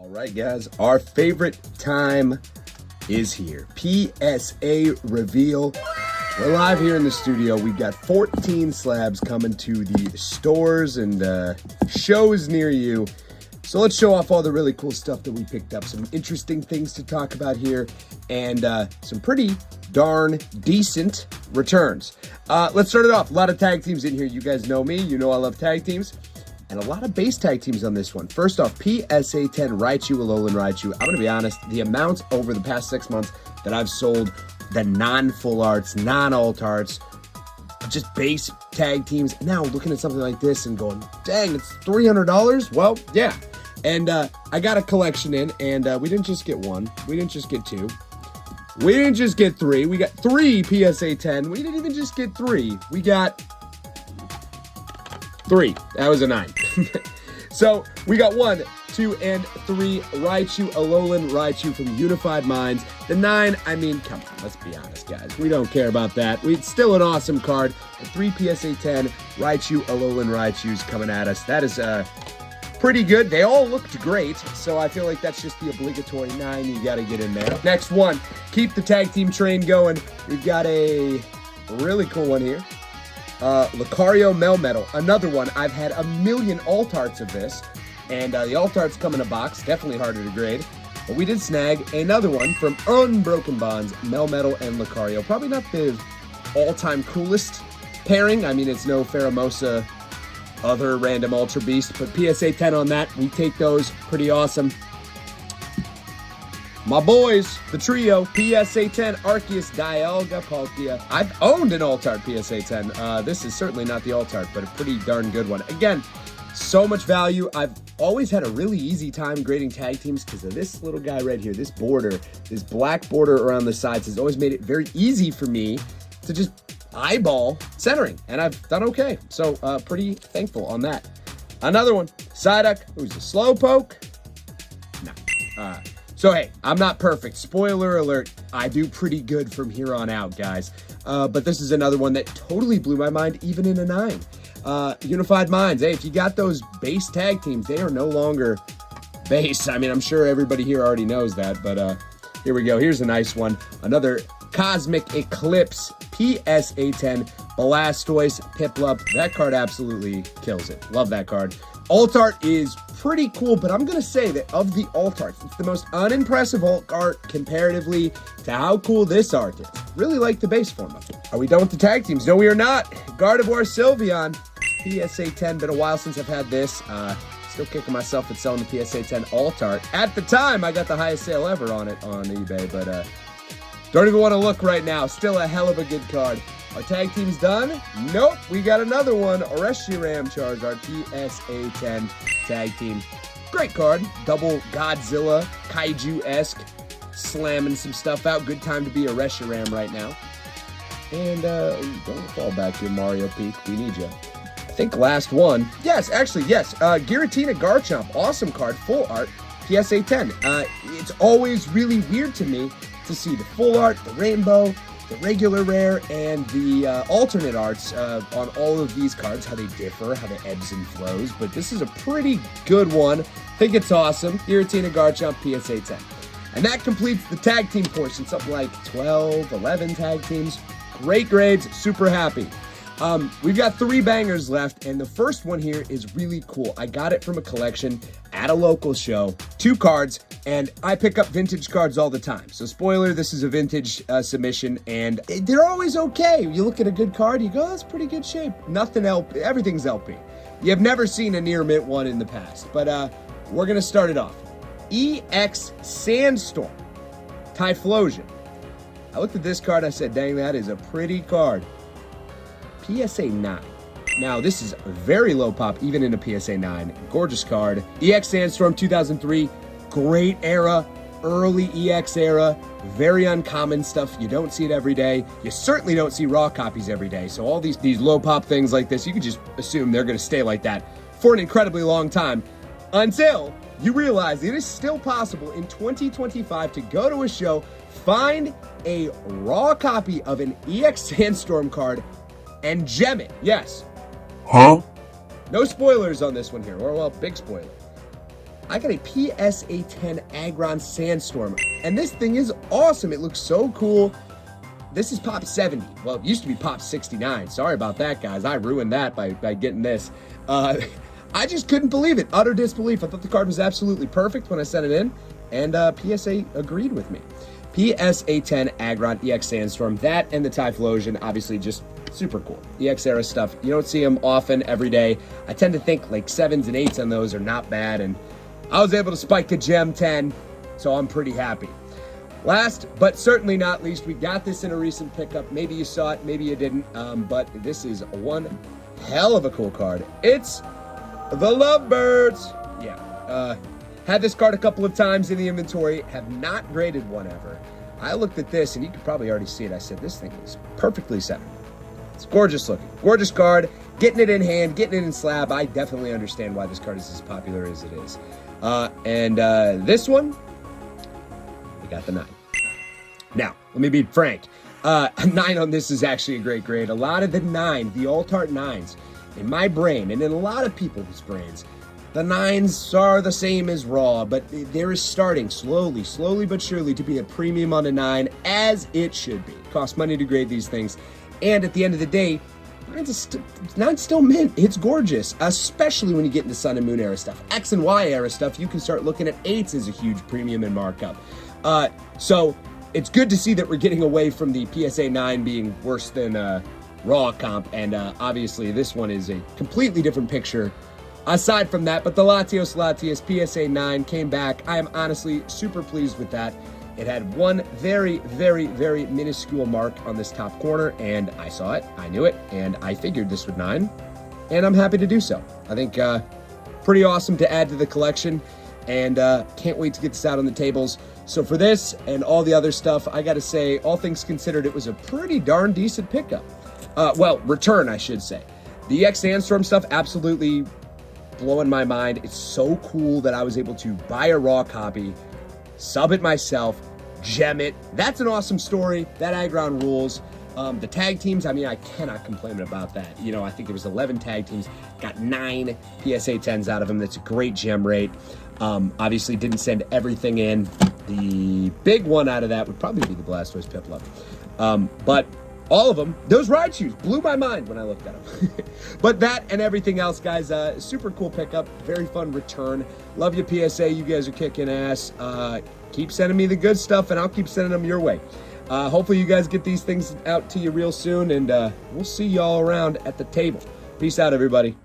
All right, guys, our favorite time is here. PSA reveal. We're live here in the studio. We've got 14 slabs coming to the stores and shows near you. So let's show off all the really cool stuff that we picked up. Some interesting things to talk about here and some pretty darn decent returns. Let's start it off. A lot of tag teams in here. You guys know me. You know I love tag teams. And a lot of base tag teams on this one. First off, PSA 10 Raichu, Alolan Raichu. I'm going to be honest, the amount over the past 6 months that I've sold the non-full arts, non-alt arts, just base tag teams. Now looking at something like this and going, dang, it's $300? Well, yeah. And I got a collection in, and we didn't just get one. We didn't just get two. We didn't just get three. We got 3 PSA 10. We didn't even just get 3. We got 3. That was a 9. So we got 1, 2, and 3 Raichu, Alolan Raichu from Unified Minds. The 9, I mean, come on, let's be honest, guys. We don't care about that. It's still an awesome card. The 3 PSA 10 Raichu, Alolan Raichus coming at us. That is pretty good. They all looked great, so I feel like that's just the obligatory 9 you got to get in there. Next one, keep the tag team train going. We've got a really cool one here. Lucario Melmetal, another one. I've had a million alt arts of this, and the alt arts come in a box, definitely harder to grade, but we did snag another one from Unbroken Bonds, Melmetal and Lucario. Probably not the all-time coolest pairing. I mean, it's no Pheromosa, other random Ultra Beast, but PSA 10 on that. We take those, pretty awesome. My boys, the trio, PSA 10, Arceus, Dialga, Palkia. I've owned an alt-art PSA 10. This is certainly not the alt-art, but a pretty darn good one. Again, so much value. I've always had a really easy time grading tag teams because of this little guy right here, this border, this black border around the sides has always made it very easy for me to just eyeball centering, and I've done okay. So pretty thankful on that. Another one, Psyduck, who's a Slowpoke. No. So, hey, I'm not perfect. Spoiler alert, I do pretty good from here on out, guys. But this is another one that totally blew my mind, even in a 9. Unified Minds. Hey, if you got those base tag teams, they are no longer base. I mean, I'm sure everybody here already knows that, but here we go. Here's a nice one. Another Cosmic Eclipse PSA 10 Blastoise Piplup. That card absolutely kills it. Love that card. Alt art is pretty cool, but I'm gonna say that of the alt arts, it's the most unimpressive alt art comparatively to how cool this art is. Really like the base form of it. Are we done with the tag teams? No, we are not. Gardevoir Sylveon, PSA 10. Been a while since I've had this. Still kicking myself at selling the PSA 10 alt art. At the time, I got the highest sale ever on it on eBay, but don't even want to look right now. Still a hell of a good card. Our tag team's done? Nope, we got another one. Reshiram Charizard, PSA 10 tag team. Great card. Double Godzilla, Kaiju-esque, slamming some stuff out. Good time to be a Reshiram right now. And don't fall back here, Mario Peak. We need you. I think last one. Yes, actually, yes. Giratina Garchomp, awesome card, full art, PSA 10. It's always really weird to me to see the full art, the rainbow, the regular rare, and the alternate arts on all of these cards, how they differ, how the ebbs and flows, but this is a pretty good one. I think it's awesome. Giratina Garchomp, PSA 10. And that completes the tag team portion, something like 12, 11 tag teams. Great grades, super happy. We've got 3 bangers left, and the first one here is really cool. I got it from a collection at a local show, 2 cards, and I pick up vintage cards all the time. So spoiler, this is a vintage submission, and they're always okay. You look at a good card, you go, that's pretty good shape. Nothing LP, everything's LP. You've never seen a near mint one in the past, but we're gonna start it off. EX Sandstorm, Typhlosion. I looked at this card, I said, dang, that is a pretty card. PSA 9. Now, this is very low pop, even in a PSA 9. Gorgeous card. EX Sandstorm 2003, great era, early EX era, very uncommon stuff. You don't see it every day. You certainly don't see raw copies every day. So all these low pop things like this, you can just assume they're going to stay like that for an incredibly long time until you realize it is still possible in 2025 to go to a show, find a raw copy of an EX Sandstorm card, and gem it. Yes. Huh? No spoilers on this one here, or well, big spoiler. I got a PSA 10 Agron Sandstorm, and this thing is awesome. It looks so cool. This is Pop 70. Well, it used to be Pop 69. Sorry about that, guys. I ruined that by getting this. I just couldn't believe it. Utter disbelief. I thought the card was absolutely perfect when I sent it in, and PSA agreed with me. PSA 10 Agron EX Sandstorm. That and the Typhlosion, obviously just super cool. EX era stuff. You don't see them often every day. I tend to think like 7s and 8s on those are not bad, and I was able to spike a Gem 10, so I'm pretty happy. Last, but certainly not least, we got this in a recent pickup. Maybe you saw it, maybe you didn't, but this is one hell of a cool card. It's the Lovebirds. Yeah, had this card a couple of times in the inventory, have not graded one ever. I looked at this, and you could probably already see it. I said, this thing is perfectly centered. It's gorgeous looking. Gorgeous card. Getting it in hand, getting it in slab. I definitely understand why this card is as popular as it is. This one, we got the 9. Now, let me be frank. A 9 on this is actually a great grade. A lot of the 9, the alt-art 9s, in my brain, and in a lot of people's brains, the 9s are the same as raw, but there is starting slowly but surely to be a premium on a 9, as it should be. It costs money to grade these things, and at the end of the day, 9's still mint. It's gorgeous, especially when you get into Sun and Moon era stuff. X and Y era stuff, you can start looking at 8s as a huge premium and markup. So it's good to see that we're getting away from the PSA 9 being worse than raw comp, and obviously this one is a completely different picture. Aside from that, but the Latios PSA 9 came back. I am honestly super pleased with that. It had one very minuscule mark on this top corner, and I saw it, I knew it, and I figured this would 9, and I'm happy to do so. I think pretty awesome to add to the collection, and can't wait to get this out on the tables. So for this and all the other stuff, I gotta say, all things considered, it was a pretty darn decent pickup. Well, return, I should say. The EX Sandstorm stuff, absolutely blowing my mind. It's so cool that I was able to buy a raw copy, sub it myself, gem it. That's an awesome story. That Agron rules. The tag teams, I mean, I cannot complain about that. You know, I think there was 11 tag teams, got 9 PSA 10s out of them. That's a great gem rate. Obviously didn't send everything in. The big one out of that would probably be the Blastoise Piplup. But all of them, those ride shoes blew my mind when I looked at them. But that and everything else, guys, super cool pickup. Very fun return. Love you, PSA. You guys are kicking ass. Keep sending me the good stuff, and I'll keep sending them your way. Hopefully you guys get these things out to you real soon, and we'll see y'all around at the table. Peace out, everybody.